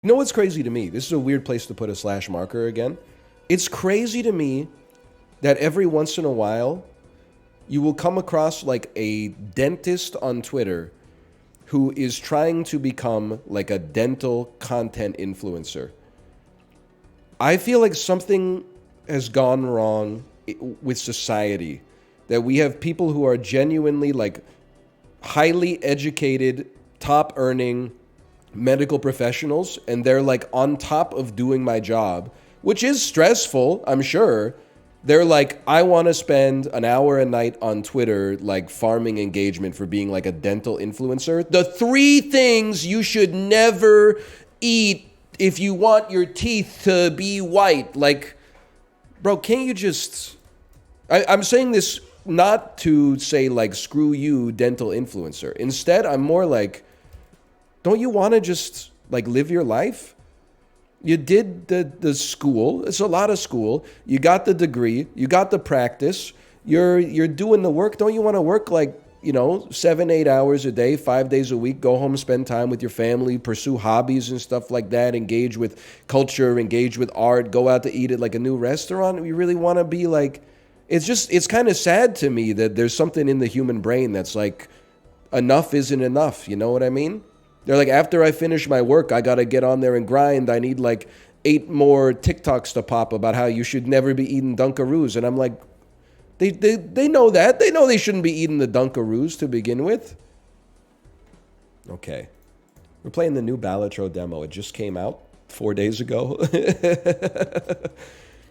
You know what's crazy to me? This is a weird place to put a slash marker again. It's crazy to me that every once in a while you will come across like a dentist on Twitter who is trying to become like a dental content influencer. I feel like something has gone wrong with society, that we have people who are genuinely like highly educated, top earning medical professionals, and they're like on top of doing my job, which is stressful, I'm sure. They're like, I want to spend an hour a night on Twitter, like farming engagement for being like a dental influencer. The three things you should never eat if you want your teeth to be white. Like, bro, can't you just. I'm saying this not to say, like, screw you, dental influencer. Instead, I'm more like, don't you want to just, like, live your life? You did the school. It's a lot of school. You got the degree. You got the practice. You're doing the work. Don't you want to work like, 7, 8 hours a day, 5 days a week, go home, spend time with your family, pursue hobbies and stuff like that, engage with culture, engage with art, go out to eat at like a new restaurant? You really want to be like, it's kind of sad to me that there's something in the human brain that's like, enough isn't enough. You know what I mean? They're like, after I finish my work, I got to get on there and grind. I need like 8 more TikToks to pop about how you should never be eating Dunkaroos. And I'm like, they know that. They know they shouldn't be eating the Dunkaroos to begin with. Okay. We're playing the new Balatro demo. It just came out 4 days ago.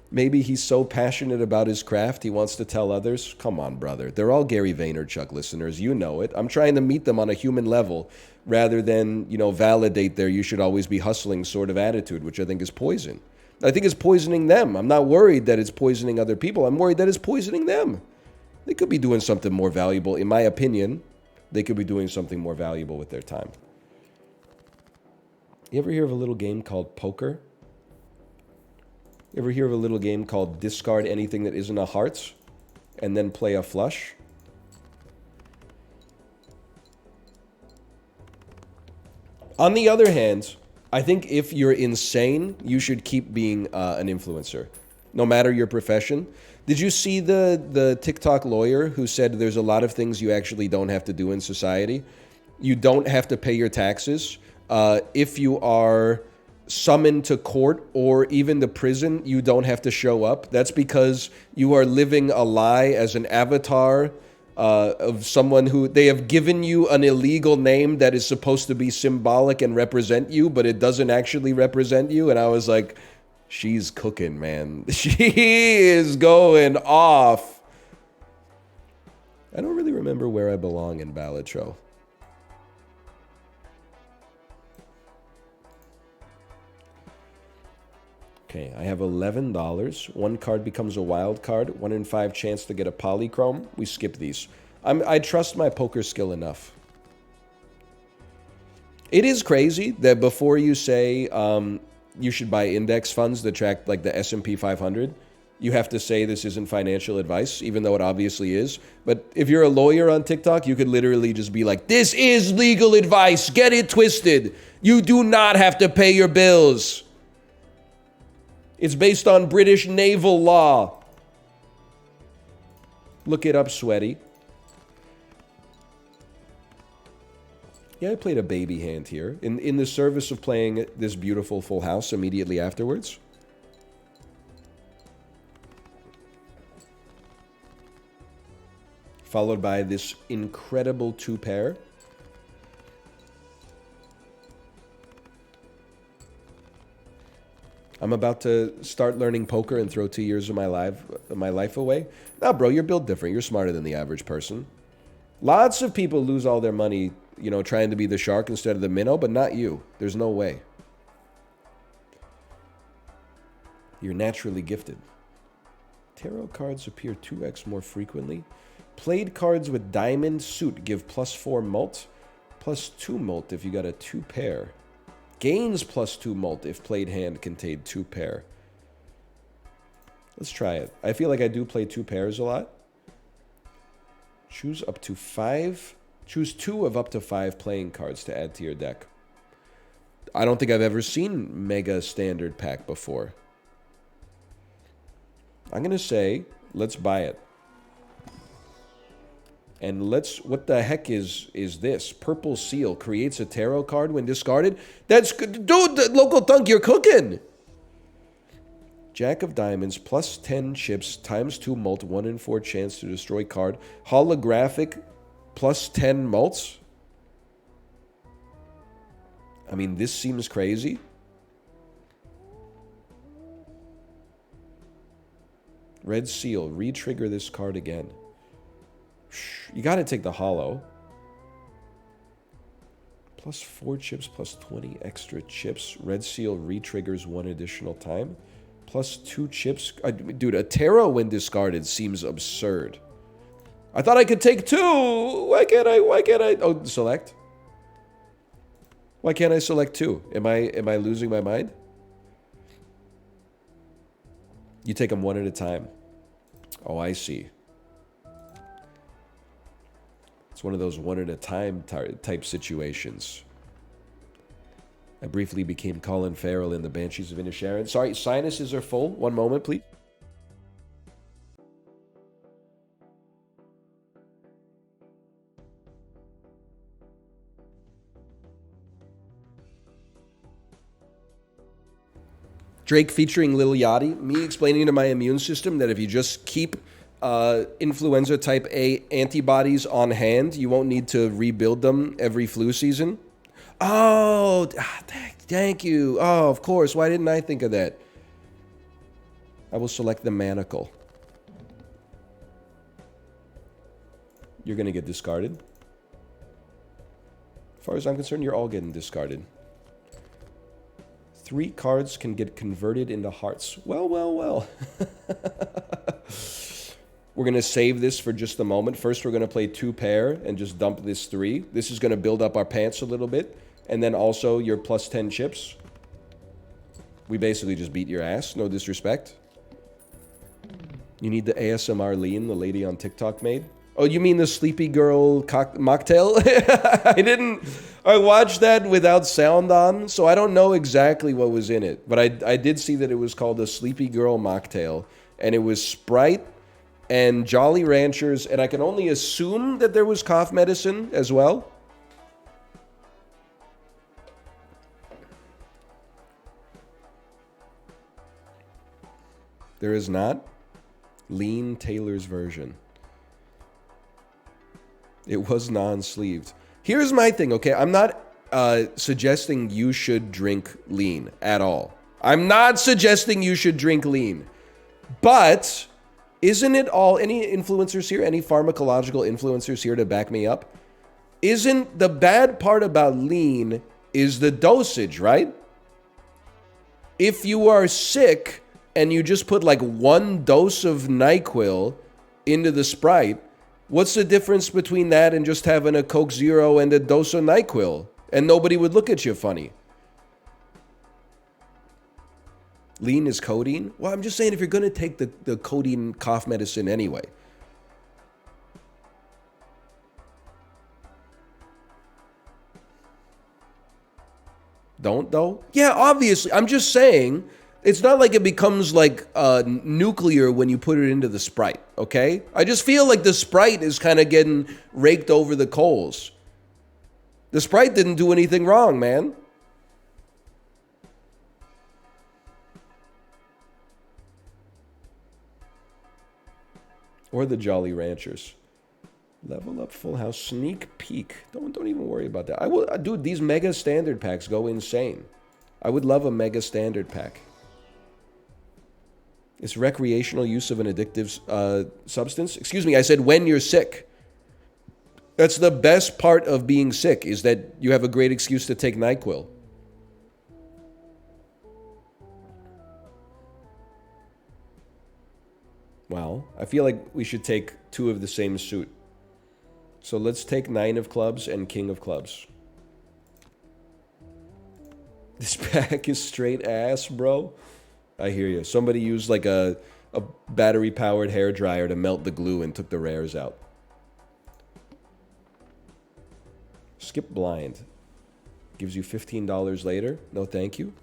Maybe he's so passionate about his craft, he wants to tell others. Come on, brother. They're all Gary Vaynerchuk listeners. You know it. I'm trying to meet them on a human level rather than, validate their you should always be hustling sort of attitude, which I think is poison. I think it's poisoning them. I'm not worried that it's poisoning other people. I'm worried that it's poisoning them. They could be doing something more valuable. In my opinion, they could be doing something more valuable with their time. You ever hear of a little game called poker? Ever hear of a little game called discard anything that isn't a hearts and then play a flush? On the other hand, I think if you're insane, you should keep being an influencer, no matter your profession. Did you see the TikTok lawyer who said there's a lot of things you actually don't have to do in society? You don't have to pay your taxes. If you are summoned to court or even the prison, you don't have to show up. That's because you are living a lie as an avatar of someone who they have given you an illegal name that is supposed to be symbolic and represent you, but it doesn't actually represent you. And I was like, she's cooking, man. She is going off. I don't really remember where I belong in Balatro. Okay, I have $11. One card becomes a wild card. 1 in 5 chance to get a polychrome. We skip these. I trust my poker skill enough. It is crazy that before you say you should buy index funds that track like the S&P 500, you have to say this isn't financial advice, even though it obviously is. But if you're a lawyer on TikTok, you could literally just be like, this is legal advice. Get it twisted. You do not have to pay your bills. It's based on British naval law. Look it up, sweaty. Yeah, I played a baby hand here in the service of playing this beautiful full house immediately afterwards. Followed by this incredible 2-pair. I'm about to start learning poker and throw 2 years of my life away. Nah, bro, you're built different. You're smarter than the average person. Lots of people lose all their money, trying to be the shark instead of the minnow, but not you. There's no way. You're naturally gifted. Tarot cards appear 2x more frequently. Played cards with diamond suit give +4 mult, +2 mult if you got a 2-pair. Gains +2 mult if played hand contained 2-pair. Let's try it. I feel like I do play 2 pairs a lot. Choose up to 5. Choose 2 of up to 5 playing cards to add to your deck. I don't think I've ever seen Mega Standard Pack before. I'm going to say, let's buy it. And let's... What the heck is this? Purple Seal creates a tarot card when discarded? That's... Dude, Local Thunk, you're cooking! Jack of Diamonds, plus 10 chips, times 2 mult, 1 in 4 chance to destroy card. Holographic, plus 10 mults? I mean, this seems crazy. Red Seal, re-trigger this card again. You gotta take the holo. Plus 4 chips, plus 20 extra chips. Red Seal re-triggers 1 additional time. Plus 2 chips. Dude, a tarot when discarded seems absurd. I thought I could take 2. Why can't I? Oh, select. Why can't I select 2? Am I losing my mind? You take them 1 at a time. Oh, I see. It's one of those 1 at a time type situations. I briefly became Colin Farrell in The Banshees of Inisherin. Sorry, sinuses are full. 1 moment, please. Drake featuring Lil Yachty. Me explaining to my immune system that if you just keep influenza type A antibodies on hand, you won't need to rebuild them every flu season. Oh, thank you. Oh, of course. Why didn't I think of that? I will select the manacle. You're going to get discarded. As far as I'm concerned, you're all getting discarded. 3 cards can get converted into hearts. Well, well, well. We're going to save this for just a moment. First, we're going to play 2 pair and just dump this 3. This is going to build up our pants a little bit. And then also your plus 10 chips. We basically just beat your ass. No disrespect. You need the ASMR lean the lady on TikTok made? Oh, you mean the Sleepy Girl mocktail? I watched that without sound on, so I don't know exactly what was in it. But I did see that it was called the Sleepy Girl mocktail. And it was Sprite and Jolly Ranchers. And I can only assume that there was cough medicine as well. There is not. Lean Taylor's version. It was non-sleeved. Here's my thing, okay? I'm not suggesting you should drink lean at all. I'm not suggesting you should drink lean. But isn't it all... Any influencers here? Any pharmacological influencers here to back me up? Isn't the bad part about lean is the dosage, right? If you are sick... and you just put like 1 dose of NyQuil into the Sprite, what's the difference between that and just having a Coke Zero and a dose of NyQuil? And nobody would look at you funny. Lean is codeine? Well, I'm just saying if you're going to take the codeine cough medicine anyway. Don't, though? Yeah, obviously. I'm just saying... It's not like it becomes like nuclear when you put it into the Sprite, okay? I just feel like the Sprite is kind of getting raked over the coals. The Sprite didn't do anything wrong, man. Or the Jolly Ranchers. Level up Full House sneak peek. Don't even worry about that. I will, dude. These mega standard packs go insane. I would love a mega standard pack. It's recreational use of an addictive substance. Excuse me, I said when you're sick. That's the best part of being sick, is that you have a great excuse to take NyQuil. Well, I feel like we should take 2 of the same suit. So let's take 9 of clubs and king of clubs. This pack is straight ass, bro. I hear you. Somebody used like a battery-powered hairdryer to melt the glue and took the rares out. Skip blind. Gives you $15 later. No, thank you.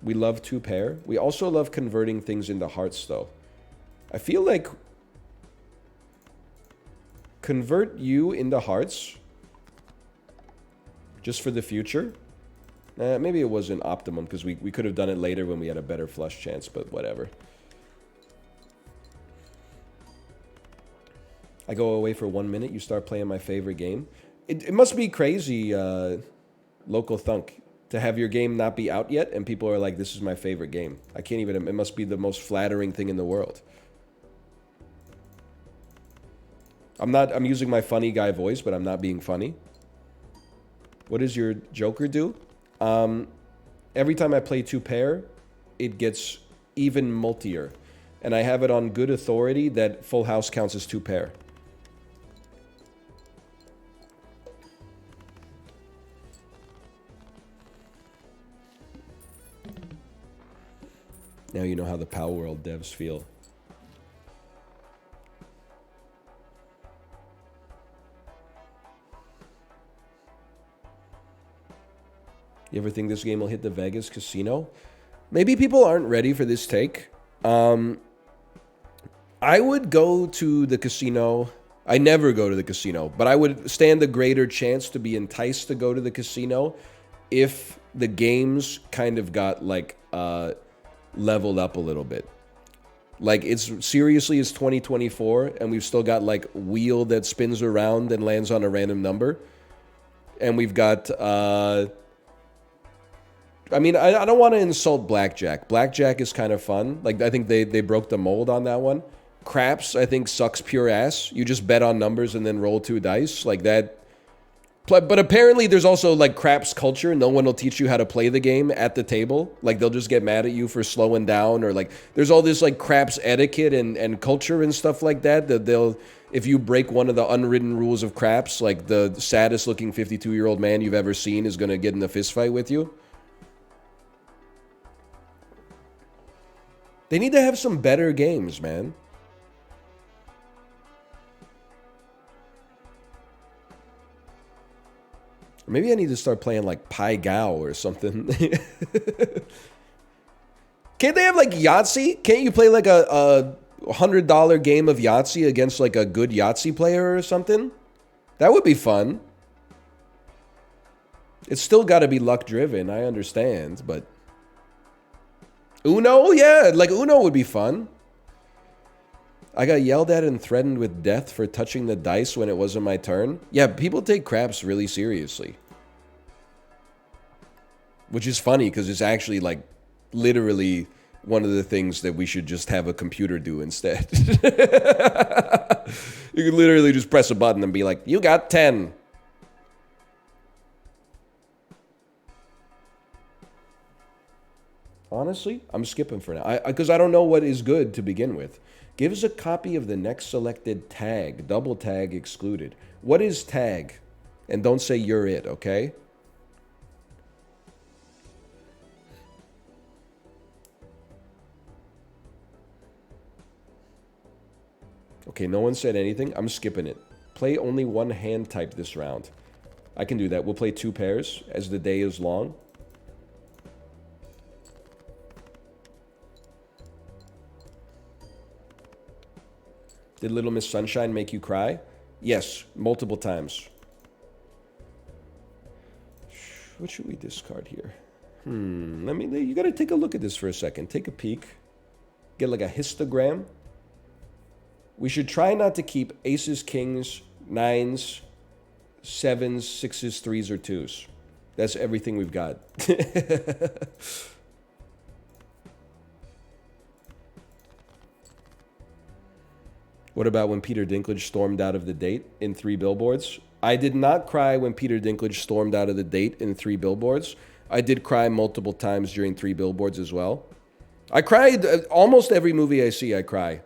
We love 2 pair. We also love converting things into hearts, though. I feel like convert you into hearts just for the future. Maybe it wasn't optimum because we could have done it later when we had a better flush chance, but whatever. I go away for 1 minute, you start playing my favorite game. It must be crazy, Local Thunk, to have your game not be out yet and people are like, this is my favorite game. I can't even, it must be the most flattering thing in the world. I'm using my funny guy voice, but I'm not being funny. What does your Joker do? Every time I play 2 pair, it gets even multier. And I have it on good authority that full house counts as 2 pair. Now you know how the Power World devs feel. You ever think this game will hit the Vegas casino? Maybe people aren't ready for this take. I would go to the casino. I never go to the casino, but I would stand a greater chance to be enticed to go to the casino if the games kind of got like leveled up a little bit. Like it's 2024 and we've still got like wheel that spins around and lands on a random number. And we've got I mean, I don't want to insult blackjack. Blackjack is kind of fun. Like, I think they broke the mold on that one. Craps, I think, sucks pure ass. You just bet on numbers and then roll 2 dice. Like that. But apparently there's also, like, craps culture. No one will teach you how to play the game at the table. Like, they'll just get mad at you for slowing down. Or, like, there's all this, like, craps etiquette and culture and stuff like that. That they'll, if you break one of the unwritten rules of craps, like, the saddest-looking 52-year-old man you've ever seen is going to get in a fist fight with you. They need to have some better games, man. Or maybe I need to start playing like Pai Gao or something. Can't they have like Yahtzee? Can't you play like a $100 game of Yahtzee against like a good Yahtzee player or something? That would be fun. It's still got to be luck driven, I understand, but... Uno? Yeah, like Uno would be fun. I got yelled at and threatened with death for touching the dice when it wasn't my turn. Yeah, people take craps really seriously. Which is funny because it's actually like literally one of the things that we should just have a computer do instead. You could literally just press a button and be like, you got 10. Honestly, I'm skipping for now. Because I don't know what is good to begin with. Give us a copy of the next selected tag. Double tag excluded. What is tag? And don't say you're it, okay? Okay, no one said anything. I'm skipping it. Play only one hand type this round. I can do that. We'll play 2 pairs as the day is long. Did Little Miss Sunshine make you cry? Yes, multiple times. What should we discard here? You gotta take a look at this for a second. Take a peek. Get like a histogram. We should try not to keep aces, kings, 9s, 7s, 6s, 3s, or 2s. That's everything we've got. What about when Peter Dinklage stormed out of the date in 3 Billboards? I did not cry when Peter Dinklage stormed out of the date in 3 Billboards. I did cry multiple times during 3 Billboards as well. I cried almost every movie I see, I cry.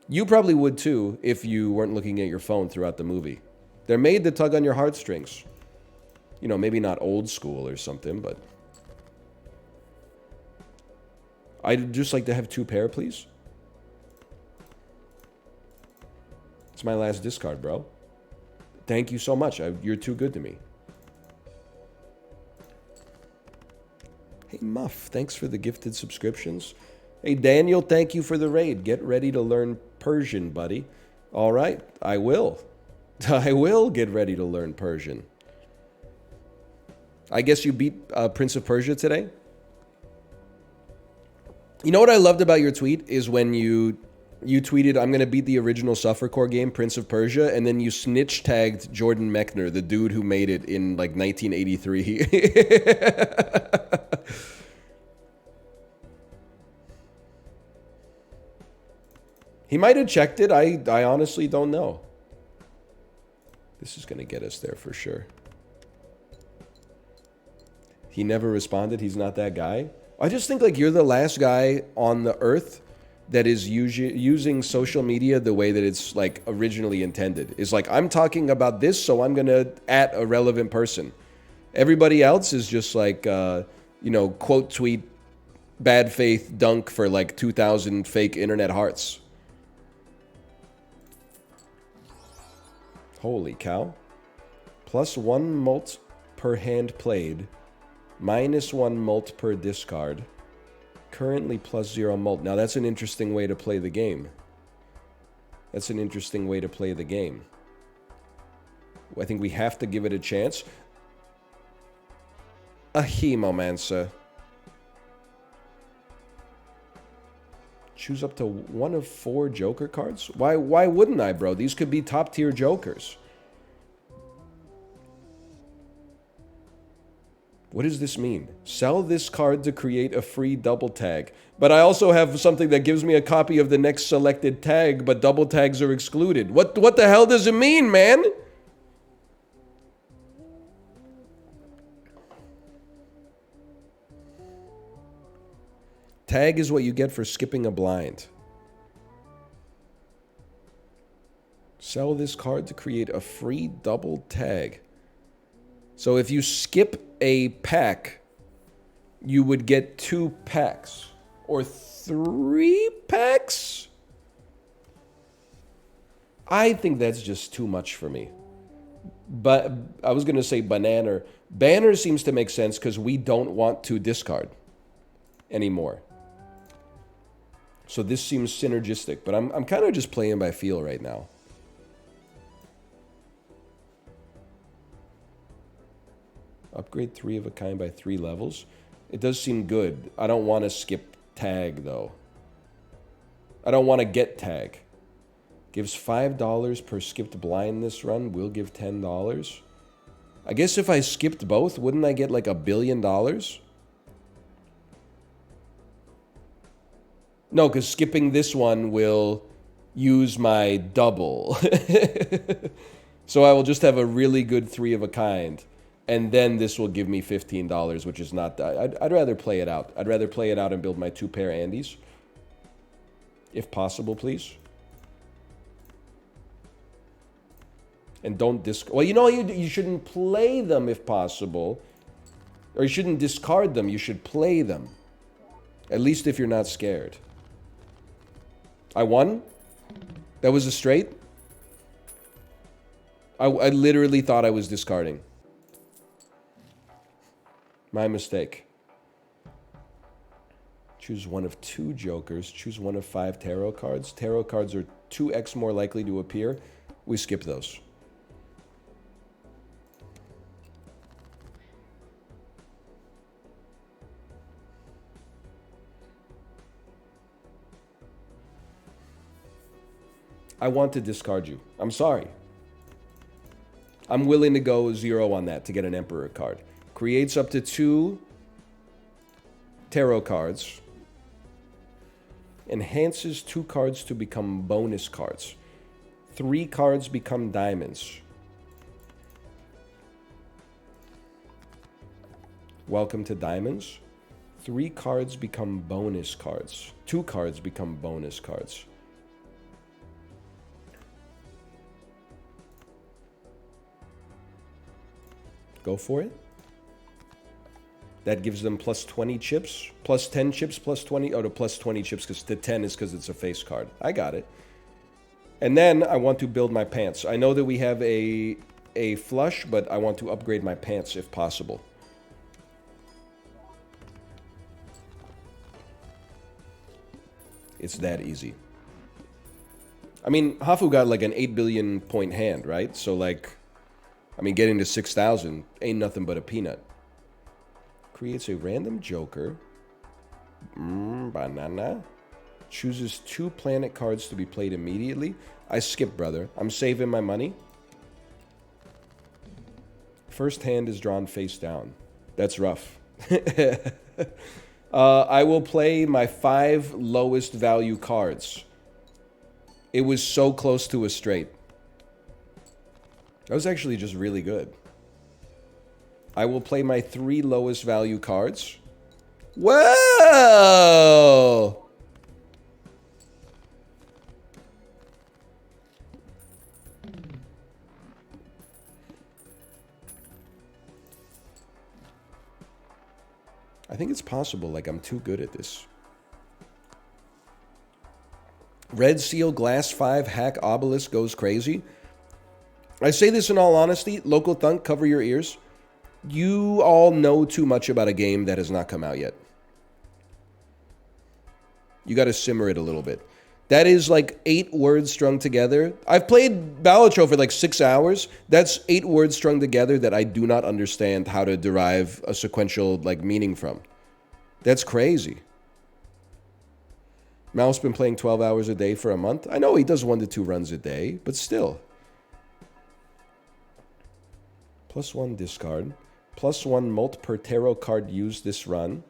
You probably would too if you weren't looking at your phone throughout the movie. They're made to tug on your heartstrings. You know, maybe not old school or something, but... I'd just like to have 2 pair, please. It's my last discard, bro. Thank you so much. You're too good to me. Hey, Muff, thanks for the gifted subscriptions. Hey, Daniel, thank you for the raid. Get ready to learn Persian, buddy. All right, I will. I will get ready to learn Persian. I guess you beat Prince of Persia today? You know what I loved about your tweet is when you tweeted, I'm going to beat the original Suffercore game, Prince of Persia, and then you snitch tagged Jordan Mechner, the dude who made it in like 1983. He might have checked it. I honestly don't know. This is going to get us there for sure. He never responded. He's not that guy. I just think like you're the last guy on the earth that is using social media the way that it's like originally intended. It's like, I'm talking about this, so I'm going to @ a relevant person. Everybody else is just like, quote tweet, bad faith dunk for like 2,000 fake internet hearts. Holy cow. +1 mult per hand played. -1 mult per discard. Currently +0 mult. Now that's an interesting way to play the game. That's an interesting way to play the game. I think we have to give it a chance. A Hemomancer. Choose up to 1 of 4 Joker cards? Why wouldn't I, bro? These could be top tier Jokers. What does this mean? Sell this card to create a free double tag. But I also have something that gives me a copy of the next selected tag, but double tags are excluded. What the hell does it mean, man? Tag is what you get for skipping a blind. Sell this card to create a free double tag. So if you skip a pack, you would get 2 packs. Or 3 packs? I think that's just too much for me. But I was going to say banana. Banner seems to make sense because we don't want to discard anymore. So this seems synergistic, but I'm kind of just playing by feel right now. Upgrade 3 of a kind by 3 levels. It does seem good. I don't want to skip tag, though. I don't want to get tag. Gives $5 per skipped blind this run. We'll give $10. I guess if I skipped both, wouldn't I get like $1 billion? No, because skipping this one will use my double. So I will just have a really good 3 of a kind. And then this will give me $15, which is not... I'd rather play it out. I'd rather play it out and build my 2 pair Andes. If possible, please. And don't well, you know, you shouldn't play them if possible. Or you shouldn't discard them. You should play them. At least if you're not scared. I won? That was a straight? I literally thought I was discarding. My mistake. Choose 1 of 2 Jokers. Choose 1 of 5 tarot cards. Tarot cards are 2x more likely to appear. We skip those. I want to discard you. I'm sorry. I'm willing to go 0 on that to get an Emperor card. Creates up to 2 tarot cards. Enhances 2 cards to become bonus cards. 3 cards become diamonds. Welcome to diamonds. 3 cards become bonus cards. 2 cards become bonus cards. Go for it. That gives them plus 20 chips, plus 10 chips, plus 20. Oh, to plus 20 chips because the 10 is because it's a face card. I got it. And then I want to build my pants. I know that we have a a flush, but I want to upgrade my pants if possible. It's that easy. I mean, Hafu got like an 8 billion point hand, right? So like, I mean, getting to 6,000 ain't nothing but a peanut. Creates a random joker. Banana. Chooses 2 planet cards to be played immediately. I skip, brother. I'm saving my money. First hand is drawn face down. That's rough. I will play my 5 lowest value cards. It was so close to a straight. That was actually just really good. I will play my 3 lowest value cards. Whoa! I think it's possible, like I'm too good at this. Red Seal, Glass 5, Hack Obelisk goes crazy. I say this in all honesty, Local Thunk, cover your ears. You all know too much about a game that has not come out yet. You got to simmer it a little bit. That is like 8 words strung together. I've played Balatro for like 6 hours. That's 8 words strung together that I do not understand how to derive a sequential like meaning from. That's crazy. Mal's been playing 12 hours a day for a month. I know he does 1 to 2 runs a day, but still. +1 discard. +1 molt per tarot card used this run.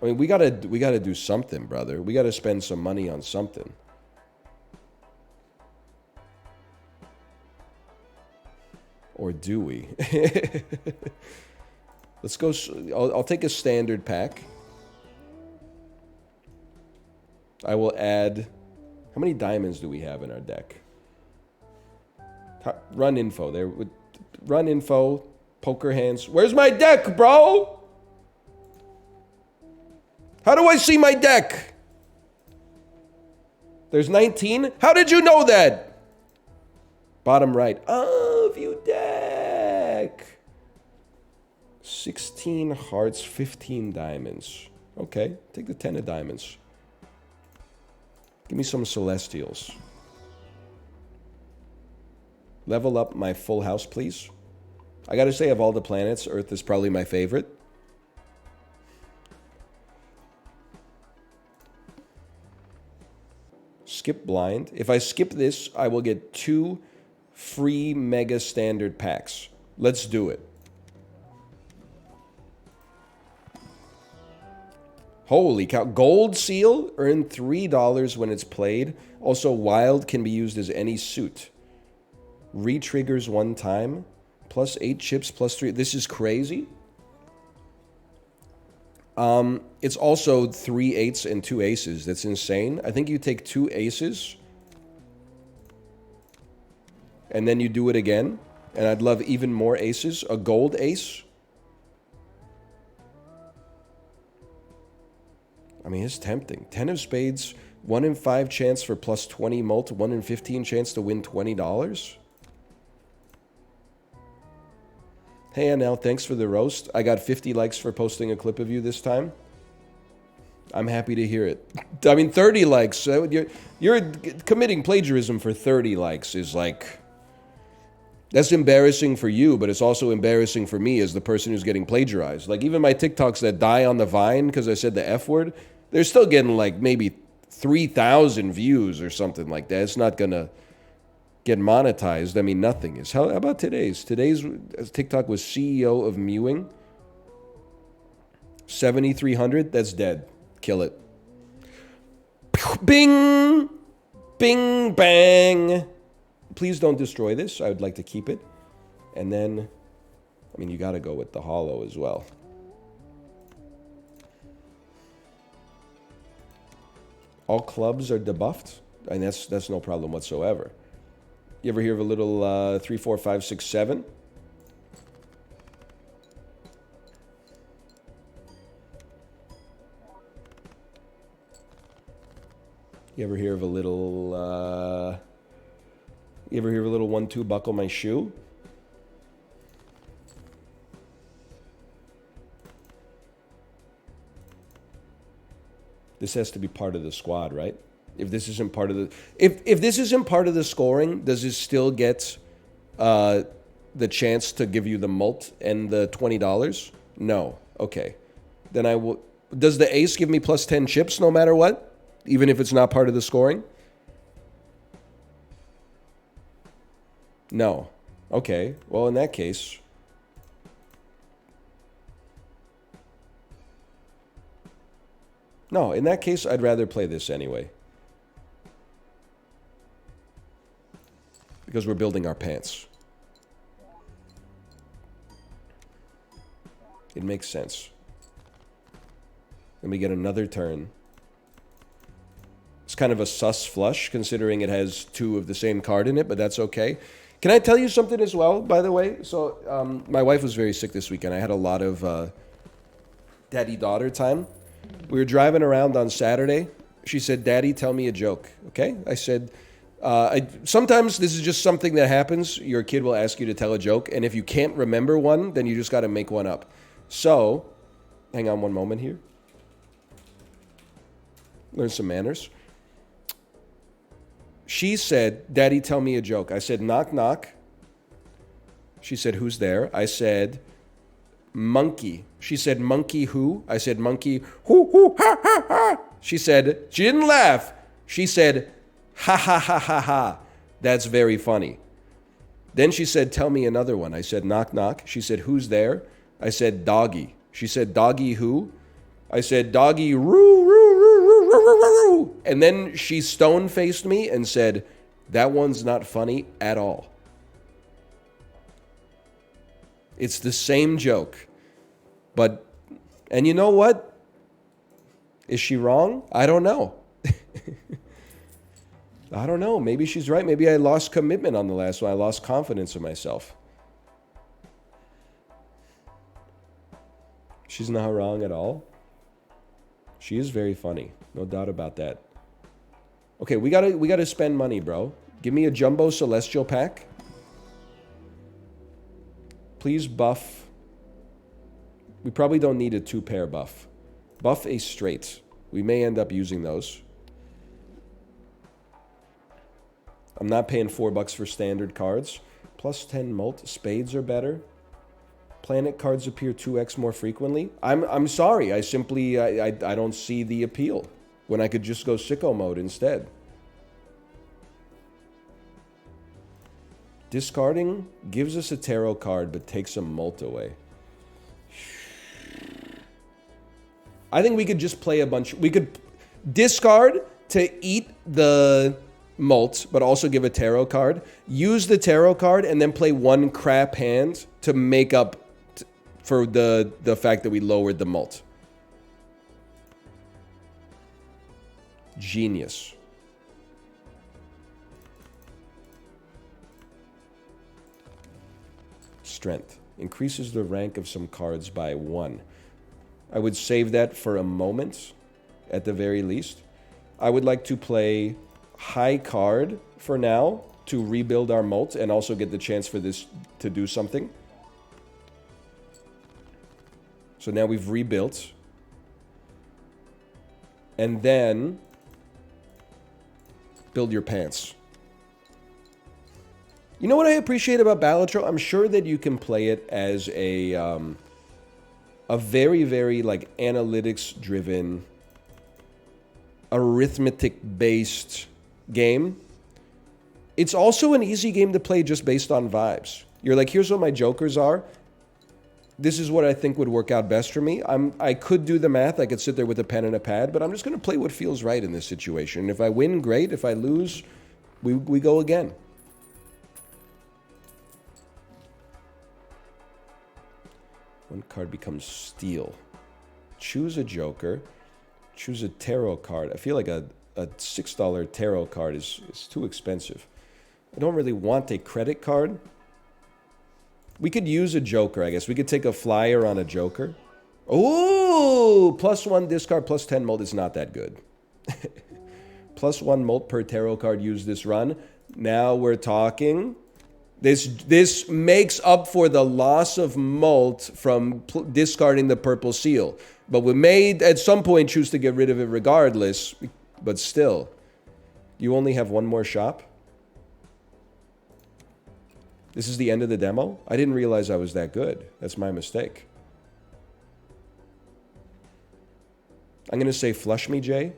I mean, we gotta do something, brother. We gotta spend some money on something. Or do we? Let's go. I'll take a standard pack. I will add. How many diamonds do we have in our deck? Run info there. Run info. Poker hands. Where's my deck, bro? How do I see my deck? There's 19. How did you know that? Bottom right. Oh, view deck. 16 hearts, 15 diamonds. Okay, take the 10 of diamonds. Give me some celestials. Level up my full house, please. I gotta say, of all the planets, Earth is probably my favorite. Skip blind. If I skip this, I will get 2 free mega standard packs. Let's do it. Holy cow. Gold seal, earn $3 when it's played. Also, wild can be used as any suit. Re-triggers 1 time. +8 chips, +3. This is crazy. It's also 3 8s and 2 aces. That's insane. I think you take 2 aces. And then you do it again. And I'd love even more aces. A gold ace. I mean, it's tempting. 10 of spades. 1 in 5 chance for +20 mult. 1 in 15 chance to win $20. Hey, Anel, thanks for the roast. I got 50 likes for posting a clip of you this time. I'm happy to hear it. I mean, 30 likes. You're committing plagiarism for 30 likes is like... That's embarrassing for you, but it's also embarrassing for me as the person who's getting plagiarized. Like, even my TikToks that die on the vine because I said the F word, they're still getting like maybe 3,000 views or something like that. It's not going to get monetized. I mean, nothing is. How about today's? Today's TikTok was CEO of Mewing. 7,300. That's dead. Kill it. Bing! Bing, bang! Please don't destroy this. I would like to keep it. And then, I mean, you got to go with the hollow as well. All clubs are debuffed. I mean, that's no problem whatsoever. You ever hear of a little 3, 4, 5, 6, 7? You ever hear of a little... You ever hear of a little 1, 2 buckle my shoe? This has to be part of the squad, right? If this isn't part of the... If this isn't part of the scoring, does it still get the chance to give you the mult and the $20? No. Okay. Then I will... Does the ace give me plus 10 chips no matter what? Even if it's not part of the scoring? No. Okay. Well, in that case... No, in that case, I'd rather play this anyway. Because we're building our pants. It makes sense. Then we get another turn. It's kind of a sus flush, considering it has 2 of the same card in it, but that's okay. Can I tell you something as well, by the way? So, my wife was very sick this weekend. I had a lot of daddy-daughter time. We were driving around on Saturday. She said, "Daddy, tell me a joke." Okay? I said, sometimes this is just something that happens. Your kid will ask you to tell a joke, and if you can't remember one, then you just got to make one up. So, hang on one moment here. Learn some manners. She said, "Daddy, tell me a joke." I said, "Knock, knock." She said, "Who's there?" I said, "Monkey." She said, "Monkey who?" I said, "Monkey who, ha, ha, ha." She said, she didn't laugh. She said, "Ha, ha, ha, ha, ha. That's very funny." Then she said, "Tell me another one." I said, "Knock, knock." She said, "Who's there?" I said, "Doggy." She said, "Doggy who?" I said, "Doggy roo, roo, roo, roo, roo, roo, roo." And then she stone-faced me and said, "That one's not funny at all." It's the same joke. But, and you know what? Is she wrong? I don't know. I don't know. Maybe she's right. Maybe I lost commitment on the last one. I lost confidence in myself. She's not wrong at all. She is very funny. No doubt about that. Okay, we gotta spend money, bro. Give me a Jumbo Celestial pack. Please buff. We probably don't need a 2-pair buff. Buff a straight. We may end up using those. I'm not paying $4 for standard cards. Plus 10 mult. Spades are better. Planet cards appear 2x more frequently. I'm sorry. I simply I don't see the appeal when I could just go sicko mode instead. Discarding gives us a tarot card but takes a mult away. I think we could just play a bunch. We could discard to eat the mult, but also give a tarot card. Use the tarot card and then play one crap hand to make up for the fact that we lowered the mult. Genius. Strength. Increases the rank of some cards by 1. I would save that for a moment, at the very least. I would like to play high card for now to rebuild our mult and also get the chance for this to do something. So now we've rebuilt. And then build your pants. You know what I appreciate about Balatro? I'm sure that you can play it as a very, very like analytics-driven, arithmetic-based game. It's also an easy game to play just based on vibes. You're like, here's what my jokers are. This is what I think would work out best for me. I could do the math. I could sit there with a pen and a pad, but I'm just going to play what feels right in this situation. If I win, great. If I lose, we go again. One card becomes steel. Choose a joker. Choose a tarot card. I feel like a $6 tarot card is too expensive. I don't really want a credit card. We could use a joker, I guess. We could take a flyer on a joker. Ooh! +1 discard, +10 mult is not that good. +1 mult per tarot card used this run. Now we're talking. This makes up for the loss of mult from discarding the purple seal. But we may at some point choose to get rid of it regardless. But still, you only have one more shop. This is the end of the demo? I didn't realize I was that good. That's my mistake. I'm going to say flush me, Jay.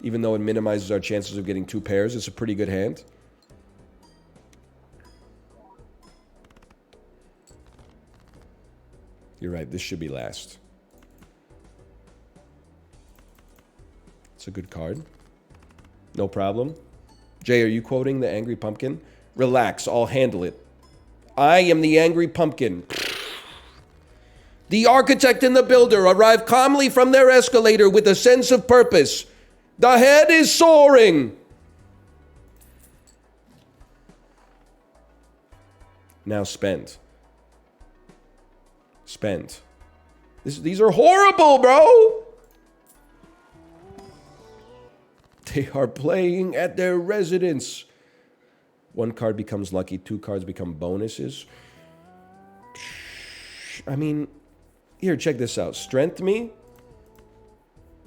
Even though it minimizes our chances of getting 2 pairs, it's a pretty good hand. You're right, this should be last. It's a good card. No problem. Jay, are you quoting the Angry Pumpkin? Relax, I'll handle it. I am the Angry Pumpkin. The architect and the builder arrive calmly from their escalator with a sense of purpose. The head is soaring. Now spend. Spend. These are horrible, bro. They are playing at their residence. 1 card becomes lucky. 2 cards become bonuses. I mean, here, check this out. Strength me.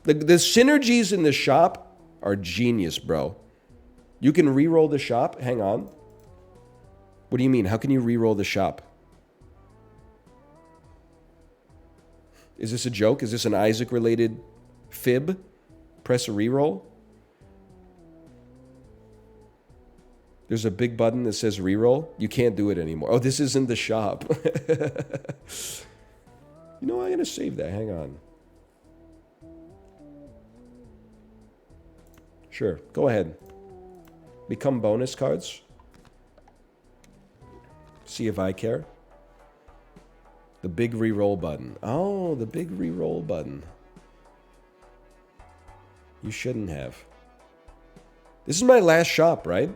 The synergies in the shop are genius, bro. You can re-roll the shop. Hang on. What do you mean? How can you re-roll the shop? Is this a joke? Is this an Isaac-related fib? Press a re-roll. There's a big button that says re-roll. You can't do it anymore. Oh, this isn't the shop. You know, I'm going to save that. Hang on. Sure. Go ahead. Become bonus cards. See if I care. The big re-roll button. Oh, the big re-roll button. You shouldn't have. This is my last shop, right?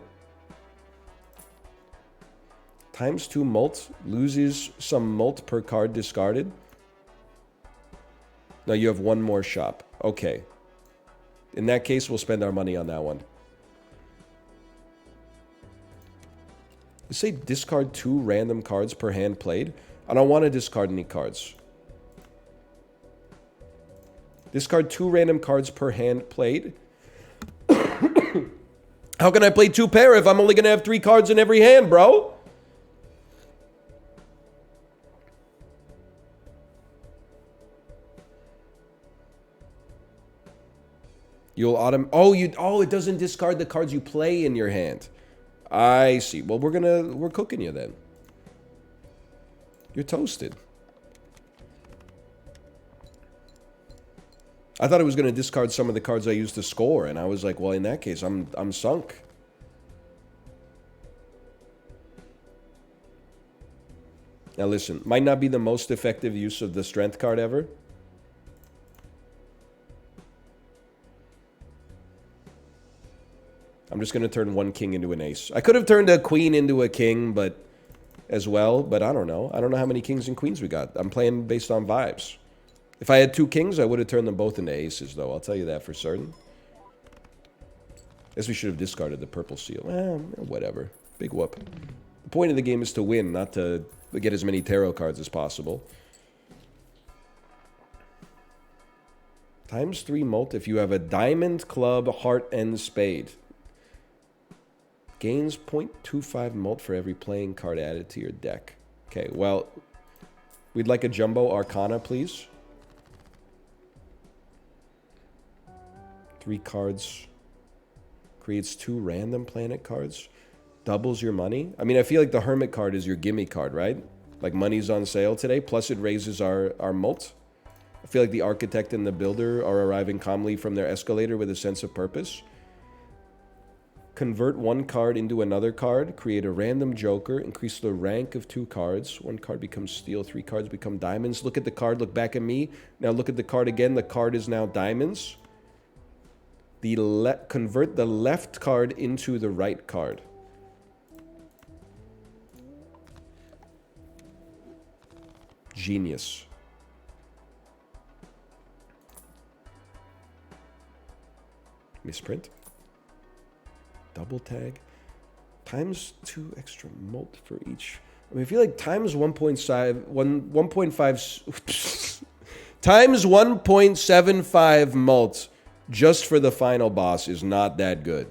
×2 mult. Loses some mult per card discarded. No, you have 1 more shop. Okay. In that case, we'll spend our money on that one. You say discard 2 random cards per hand played. I don't want to discard any cards. Discard 2 random cards per hand played. How can I play 2 pair if I'm only going to have 3 cards in every hand, bro? You'll oh, it doesn't discard the cards you play in your hand. I see. Well, we're cooking you then. You're toasted. I thought it was going to discard some of the cards I used to score, and I was like, well, in that case, I'm sunk. Now listen, might not be the most effective use of the strength card ever. I'm just going to turn 1 king into an ace. I could have turned a queen into a king, but as well, but I don't know. I don't know how many kings and queens we got. I'm playing based on vibes. If I had 2 kings, I would have turned them both into aces, though. I'll tell you that for certain. Guess we should have discarded the purple seal. Whatever. Big whoop. The point of the game is to win, not to get as many tarot cards as possible. ×3 mult if you have a diamond, club, heart, and spade. Gains 0.25 mult for every playing card added to your deck. Okay, well, we'd like a jumbo arcana, please. 3 cards. Creates 2 random planet cards. Doubles your money. I mean, I feel like the hermit card is your gimme card, right? Like money's on sale today, plus it raises our mult. I feel like the architect and the builder are arriving calmly from their escalator with a sense of purpose. Convert 1 card into another card. Create a random joker. Increase the rank of 2 cards. 1 card becomes steel. 3 cards become diamonds. Look at the card. Look back at me. Now look at the card again. The card is now diamonds. Convert the left card into the right card. Genius. Misprint. Double tag. Times 2 extra mult for each. I mean, I feel like times 1.5 times 1.75 mult just for the final boss is not that good.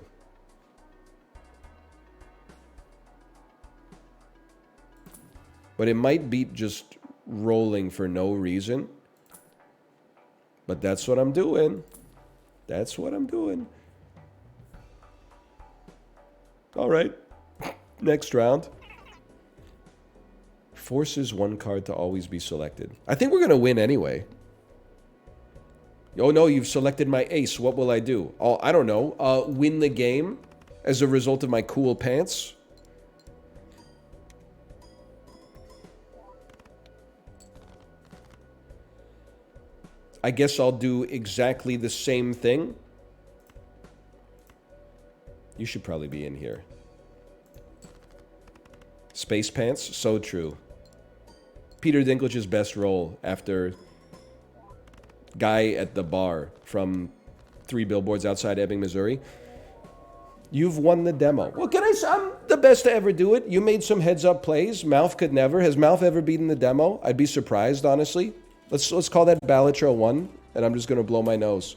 But it might beat just rolling for no reason. But that's what I'm doing. That's what I'm doing. All right. Next round. Forces one card to always be selected. I think we're going to win anyway. Oh no, you've selected my ace. What will I do? Oh, I don't know. Win the game as a result of my cool pants. I guess I'll do exactly the same thing. You should probably be in here. Space pants, so true. Peter Dinklage's best role after guy at the bar from 3 Billboards Outside Ebbing, Missouri. You've won the demo. Well, can I say I'm the best to ever do it? You made some heads-up plays. Mouth could never. Has Mouth ever beaten the demo? I'd be surprised, honestly. Let's call that Balatro 1, and I'm just going to blow my nose.